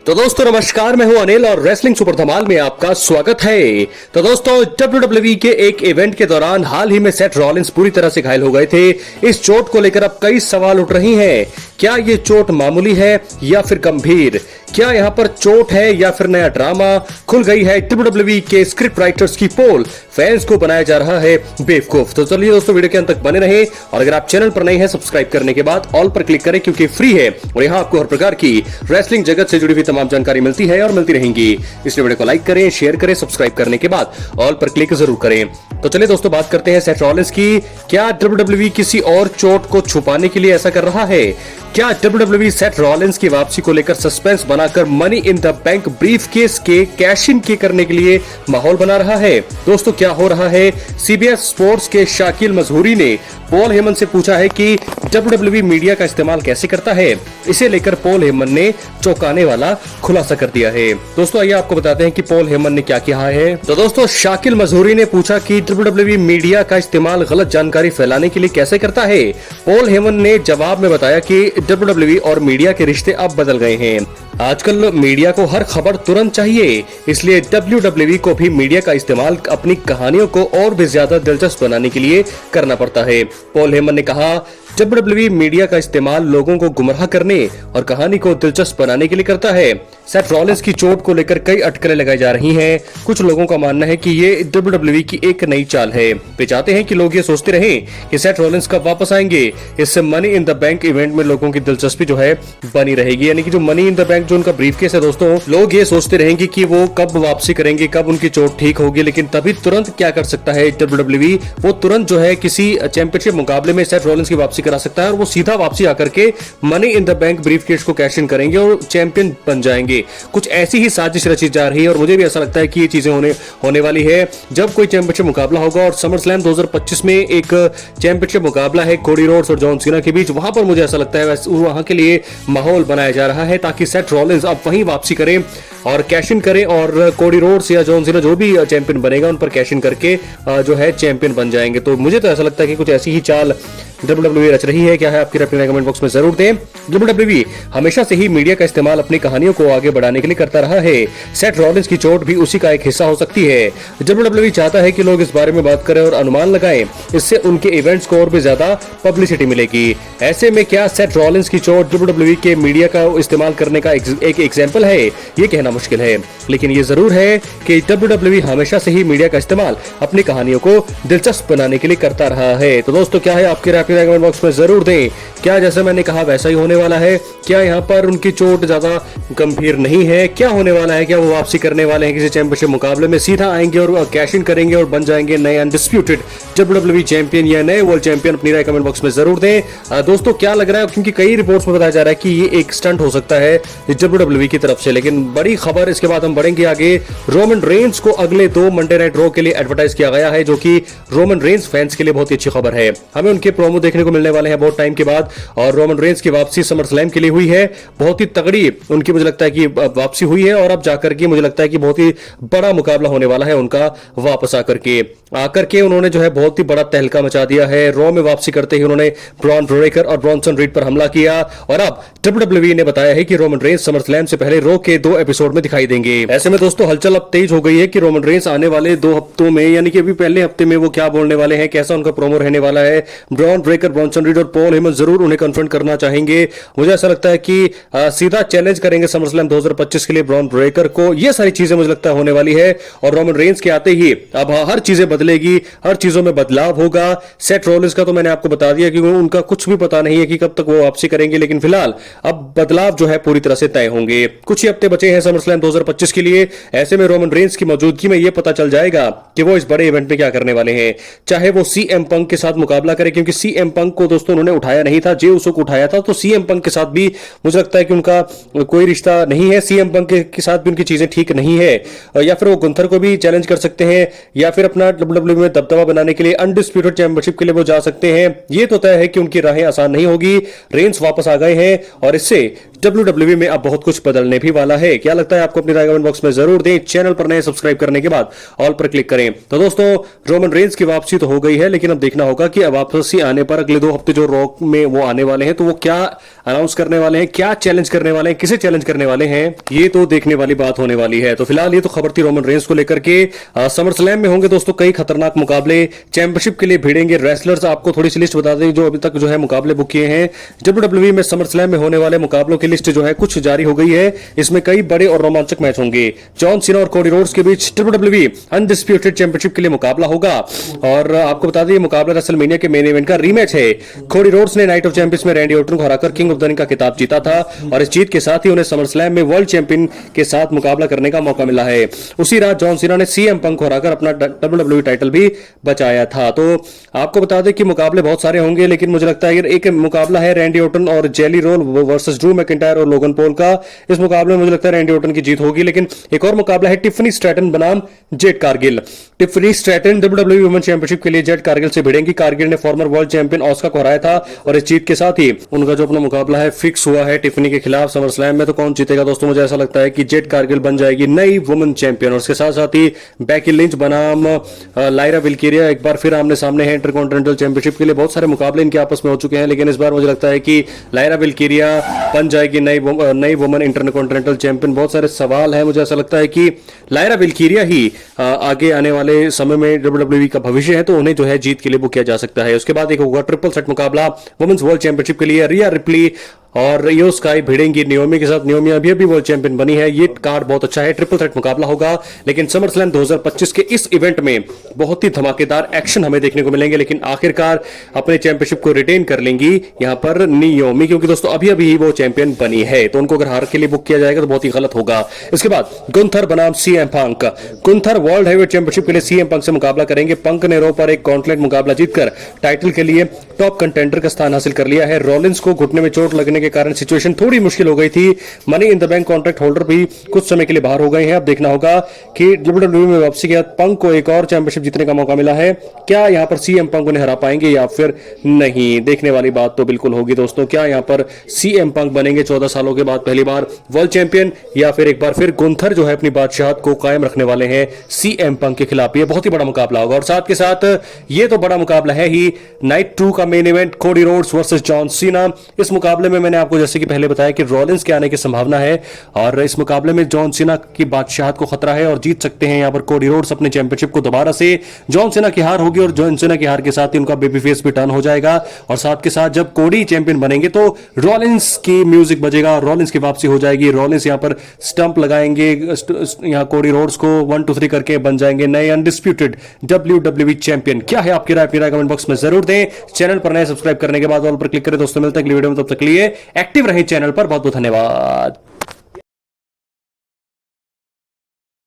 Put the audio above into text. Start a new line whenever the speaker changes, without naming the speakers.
तो दोस्तों नमस्कार, मैं हूं अनिल और रेसलिंग सुपर धमाल में आपका स्वागत है। तो दोस्तों WWE के एक इवेंट के दौरान हाल ही में सेथ रॉलिंस पूरी तरह से घायल हो गए थे। इस चोट को लेकर अब कई सवाल उठ रही हैं। क्या ये चोट मामूली है या फिर गंभीर? क्या यहाँ पर चोट है या फिर नया ड्रामा? खुल गई है WWE के स्क्रिप्ट राइटर्स की पोल। फैंस को बनाया जा रहा है बेवकूफ। तो चलिए दोस्तों, वीडियो के अंत तक बने रहे और अगर आप चैनल पर नए हैं सब्सक्राइब करने के बाद ऑल पर क्लिक करें क्योंकि फ्री है और यहाँ आपको हर प्रकार की रेसलिंग जगत से जुड़ी हुई तमाम जानकारी मिलती है और मिलती रहेंगी। इसलिए वीडियो को लाइक करें, शेयर करें, सब्सक्राइब करने के बाद ऑल पर क्लिक जरूर करें। तो चलिए दोस्तों, बात करते हैं सेथ रॉलिंस की। क्या WWE किसी और चोट को छुपाने के लिए ऐसा कर रहा है? क्या WWE सेथ रॉलिंस की वापसी को लेकर सस्पेंस बनाकर money in the bank briefcase के कैश इन के करने के लिए माहौल बना रहा है? दोस्तों, क्या हो रहा है? CBS स्पोर्ट्स के शाकिल मजहूरी ने पॉल हेमन से पूछा है कि WWE मीडिया का इस्तेमाल कैसे करता है। इसे लेकर पॉल हेमन ने चौंकाने वाला खुलासा कर दिया है। दोस्तों, आइए आपको बताते हैं कि पॉल हेमन ने क्या कहा है। तो दोस्तों, शाकिल मजहूरी ने पूछा कि WWE मीडिया का इस्तेमाल गलत जानकारी फैलाने के लिए कैसे करता है। पॉल हेमन ने जवाब में बताया कि WWE और मीडिया के रिश्ते अब बदल गए हैं। आजकल मीडिया को हर खबर तुरंत चाहिए, इसलिए WWE को भी मीडिया का इस्तेमाल अपनी कहानियों को और भी ज्यादा दिलचस्प बनाने के लिए करना पड़ता है। पॉल हेमन ने कहा, WWE मीडिया का इस्तेमाल लोगों को गुमराह करने और कहानी को दिलचस्प बनाने के लिए करता है। सेथ रॉलिंस की चोट को लेकर कई अटकलें लगाई जा रही हैं। कुछ लोगों का मानना है कि ये WWE की एक नई चाल है। वे चाहते हैं कि लोग ये सोचते रहें कि सेथ रॉलिंस कब वापस आएंगे। इससे money in the bank event में लोगों की दिलचस्पी जो है बनी रहेगी। यानी कि जो मनी इन द बैंक जो उनका ब्रीफकेस है दोस्तों, लोग ये सोचते रहेंगे कि वो कब वापसी करेंगे, कब उनकी चोट ठीक होगी। लेकिन तभी तुरंत क्या कर सकता है WWE, वो तुरंत जो है किसी चैंपियनशिप मुकाबले में सेथ रॉलिंस की वापसी करा सकता है और वो सीधा वापसी आकर के money in the bank briefcase को कैश इन करेंगे और चैंपियन बन जाएंगे। कुछ ऐसी ही साजिश रची जा रही है और मुझे भी ऐसा लगता है कि ये चीजें होने वाली है। जब कोई चैंपियनशिप मुकाबला होगा और समर स्लैम 2025 में एक चैंपियनशिप मुकाबला है कोडी रोड्स और जॉन सीना के बीच, वहां पर मुझे ऐसा लगता है वहां के लिए माहौल बनाया जा रहा है ताकि सेथ रॉलिंस अब वहीं वापसी करें और कैश इन करें और कोडी रोड्स या जॉन सीना जो भी चैंपियन बनेगा उन पर कैश इन करके जो है चैंपियन बन जाएंगे। तो मुझे तो ऐसा लगता है कि कुछ ऐसी ही चाल WWE रच रही है। क्या है आपकी राय कमेंट बॉक्स में जरूर दें। WWE हमेशा से ही मीडिया का इस्तेमाल अपनी कहानियों को आगे बढ़ाने के लिए करता रहा है। सेथ रॉलिंस की चोट भी उसी का एक हिस्सा हो सकती है। WWE चाहता है कि लोग इस बारे में बात करें और अनुमान लगाएं। इससे उनके इवेंट्स को और भी ज्यादा पब्लिसिटी मिलेगी। ऐसे में क्या सेथ रॉलिंस की चोट WWE के मीडिया का इस्तेमाल करने का एक एग्जाम्पल है? ये कहना मुश्किल है, लेकिन ये जरूर है कि WWE हमेशा से ही मीडिया का इस्तेमाल अपनी कहानियों को दिलचस्प बनाने के लिए करता रहा है। तो दोस्तों, क्या है आपकी राय कमेंट बॉक्स में जरूर दें। क्या जैसे मैंने कहा वैसा ही होने वाला है? क्या यहाँ पर उनकी चोट ज्यादा गंभीर नहीं है? क्या होने वाला है? क्या वो वापसी करने वाले हैं किसी चैंपियनशिप मुकाबले में, सीधा आएंगे और कैश इन करेंगे और बन जाएंगे नए अनडिस्प्यूटेड WWE चैंपियन या नए वर्ल्ड चैंपियन? अपनी राय कमेंट बॉक्स में जरूर दें। दोस्तों, क्या लग रहा है? क्योंकि कई रिपोर्ट्स में बताया जा रहा है कि ये एक स्टंट हो सकता है WWE की तरफ से, लेकिन बड़ी खबर इसके बाद हम बढ़ेंगे आगे। रोमन रेंस को अगले 2 मंडे नाइट रॉ के लिए एडवर्टाइज किया गया है, जो कि रोमन रेंस फैंस के लिए बहुत ही अच्छी खबर है। हमें उनके प्रोमो देखने को मिलने वाले हैं बहुत टाइम के बाद और रोमन रेंस की वापसी समर स्लैम के लिए हुई है। बहुत ही तगड़ी उनकी मुझे लगता है कि वापसी हुई है और अब जाकर के मुझे लगता है कि बहुत ही बड़ा मुकाबला होने वाला है उनका। वापस आकर के उन्होंने जो है बहुत ही बड़ा तहलका मचा दिया है। रॉ में वापसी करते ही उन्होंने ब्रॉन ब्रेकर और ब्रॉन्सन रीड पर हमला किया और अब WWE ने बताया है कि रोमन रेंस समर स्लैम से पहले रॉ के 2 एपिसोड में दिखाई देंगे। ऐसे में दोस्तों, हलचल अब तेज हो गई है कि रोमन रेंस आने वाले 2 हफ्तों में, यानी कि अभी पहले हफ्ते में वो क्या बोलने वाले हैं, कैसा उनका प्रोमो रहने वाला है। ब्रॉन ब्रेकर, ब्रॉन्सन रीड और पॉल हेमन जरूर उन्हें कन्फ्रंट करना चाहेंगे। मुझे ऐसा लगता है कि सीधा चैलेंज करेंगे समर स्लैम 2025 के लिए ब्रॉन ब्रेकर को। ये सारी चीजें मुझे लगता है होने वाली है और रोमन रेंस के आते ही अब हर चीजें बदलेगी, हर चीजों में बदलाव होगा। सेथ रॉलिंस का तो मैंने आपको बता दिया कि उनका कुछ भी पता नहीं है कि कब तक वो वापसी करेंगे, लेकिन फिलहाल अब बदलाव जो है पूरी तरह से तय होंगे। कुछ ही हफ्ते बचे हैं समर स्लैम 2025 के लिए। ऐसे में रोमन रेंस की मौजूदगी में यह पता चल जाएगा कि वो इस बड़े इवेंट में क्या करने वाले हैं। चाहे वो CM पंक के साथ मुकाबला करे, क्योंकि CM पंक को दोस्तों उन्होंने उठाया नहीं था, जे उसो को उठाया था। तो CM पंक के साथ भी मुझे लगता है कि उनका कोई रिश्ता नहीं है। CM पंक के साथ भी उनकी चीजें ठीक नहीं है। या फिर वो गुंथर को भी चैलेंज कर सकते हैं या फिर अपना WWE में दबदबा बनाने के लिए अनडिस्प्यूटेड चैंपियनशिप के लिए वो जा सकते हैं। ये तो तय है कि उनकी राहें आसान नहीं होगी। रेंस वापस आ गए हैं और इससे WWE में अब बहुत कुछ बदलने भी वाला है। क्या लगता है आपको? अपनी राय कमेंट बॉक्स में जरूर दें। चैनल पर नए सब्सक्राइब करने के बाद ऑल पर क्लिक करें। तो दोस्तों, रोमन रेंज की वापसी तो हो गई है, लेकिन अब देखना होगा कि वापसी आने पर अगले 2 हफ्ते जो रॉक में वो आने वाले हैं, तो वो क्या अनाउंस करने वाले हैं, क्या चैलेंज करने वाले हैं, किसे चैलेंज करने वाले हैं, ये तो देखने वाली बात होने वाली है। तो फिलहाल ये तो खबर थी रोमन रेंज को लेकर के। समर स्लैम में होंगे दोस्तों कई खतरनाक मुकाबले, चैंपियनशिप के लिए भिड़ेंगे रेसलर्स। आपको थोड़ी सी लिस्ट बता दें जो अभी तक जो है मुकाबले बुक किए हैं। WWE में समर स्लैम में होने वाले मुकाबलों की लिस्ट जो है कुछ जारी हो गई है। इसमें कई बड़े और रोमांचक मैच होंगे। जॉन सीना और कोडी रोड्स के बीच WWE अनडिस्प्यूटेड चैंपियनशिप के लिए मुकाबला होगा। और आपको बता दें ये मुकाबला रेसलमेनिया के मेन इवेंट का रीमैच है। कोडी रोड्स ने नाइट ऑफ चैंपियंस में रैंडी ऑर्टन को हराकर किंग ऑफ द रिंग का खिताब जीता था और इस जीत के साथ ही उन्हें समर स्लैम में वर्ल्ड चैंपियन के साथ मुकाबला करने का मौका मिला है। उसी रात जॉन सीना ने CM पंक को हराकर अपना WWE टाइटल भी बचाया था। तो आपको बता दें कि मुकाबले बहुत सारे होंगे, लेकिन मुझे लगता है एक मुकाबला है रैंडी ऑर्टन और Jelly Roll versus Drew McIntyre और लोगन पॉल का। इस मुकाबले में मुझे लगता है रैंडी ऑर्टन की जीत होगी। लेकिन एक और मुकाबला है टिफनी स्ट्रैटन बनाम Jade Cargill. Tiffany Stratton WWE women championship के लिए जेड कारगिल से भिड़ेंगी। कारगिल ने फॉर्मर वर्ल्ड चैंपियन ऑस्का को हराया था और इस जीत के साथ ही उनका जो अपना मुकाबला है फिक्स हुआ है टिफनी के खिलाफ समर स्लैम में। तो कौन जीतेगा दोस्तों? मुझे ऐसा लगता है कि जेड कारगिल बन जाएगी नई वुमेन चैंपियन और उसके साथ साथ ही बेकी लिंच बनाम लायरा विल्किरिया एक बार फिर आमने सामने है इंटरकॉन्टिनेंटल चैंपियनशिप के लिए। बहुत सारे मुकाबले इनके आपस में हो चुके हैं, लेकिन इस बार मुझे लगता है कि लायरा विल्किरिया बन जाएगी नई वुमेन इंटरकॉन्टिनेंटल चैंपियन। बहुत सारे सवाल है, मुझे ऐसा लगता है कि लायरा विल्किरिया ही आगे आने वाले समय में WWE का भविष्य है, तो उन्हें जो है जीत के लिए बुक किया जा सकता है। उसके बाद एक होगा ट्रिपल सेट मुकाबला वुमेन्स वर्ल्ड चैंपियनशिप के लिए। रिया रिप्ली और इयो स्काई भिड़ेंगी नियोमी के साथ। नियोमी अभी वर्ल्ड चैंपियन बनी है। ये कार्ड बहुत अच्छा है, ट्रिपल थ्रेट मुकाबला होगा। लेकिन समर स्लैम 2025 के इस इवेंट में बहुत ही धमाकेदार एक्शन हमें देखने को मिलेंगे, लेकिन आखिरकार अपने चैंपियनशिप को रिटेन कर लेंगी यहां पर नियोमी, क्योंकि दोस्तों अभी ही वो चैंपियन बनी है। तो उनको अगर हार के लिए बुक किया जाएगा तो बहुत ही गलत होगा। इसके बाद गुंथर बनाम CM पंक। गुंथर वर्ल्ड हैवीवेट चैंपियनशिप के लिए CM पंक से मुकाबला करेंगे। पंक ने रो पर एक गॉन्टलेट मुकाबला जीतकर टाइटल के लिए टॉप कंटेंडर का स्थान हासिल कर लिया है। रॉलिंस को घुटने में चोट लगने के कारण सिचुएशन थोड़ी मुश्किल हो गई थी। Money in the bank contract holder भी कुछ समय के लिए बाहर हो गए हैं। अब देखना होगा कि WWE में वापसी के बाद पंक को एक और चैंपियनशिप जीतने का मौका मिला है। क्या यहां पर CM पंक उन्हें हरा पाएंगे या फिर नहीं? देखने वाली बात तो बिल्कुल होगी दोस्तों। क्या यहां पर CM पंक बनेंगे 14 सालों के बाद पहली बार वर्ल्ड चैंपियन, या फिर एक बार फिर गुंथर जो है अपनी बादशाहत को कायम रखने वाले हैं CM पंक के खिलाफ? ये बहुत ही बड़ा मुकाबला होगा। और साथ के साथ ये तो बड़ा मुकाबला है ही, नाइट 2 का main event Cody Rhodes versus John Cena. इस मुकाबले में मैंने आपको जैसे कि पहले बताया कि रॉलिंस के आने की संभावना है और इस मुकाबले में जॉन सीना की बादशाहत को खतरा है और जीत सकते हैं यहां पर कोडी रोड्स अपने चैंपियनशिप को दोबारा से। जॉन सीना की हार होगी और जॉन सीना की हार के साथ ही उनका बेबी फेस भी टर्न हो जाएगा। और साथ के साथ जब कोडी चैंपियन बनेंगे तो रॉलिंस की म्यूजिक बजेगा, रॉलिंस की वापसी हो जाएगी। रॉलिंस यहां पर स्टंप लगाएंगे, यहां कोडी रोड्स को 1 2 3 करके बन जाएंगे नए अनडिस्प्यूटेड WWE चैंपियन। क्या है आपकी राय? अपनी राय कमेंट बॉक्स में जरूर दें। चैनल पर नए सब्सक्राइब करने के बाद ऑल पर क्लिक करें। दोस्तों मिलते हैं अगली वीडियो में, तब तक के लिए एक्टिव रहें चैनल पर। बहुत बहुत धन्यवाद।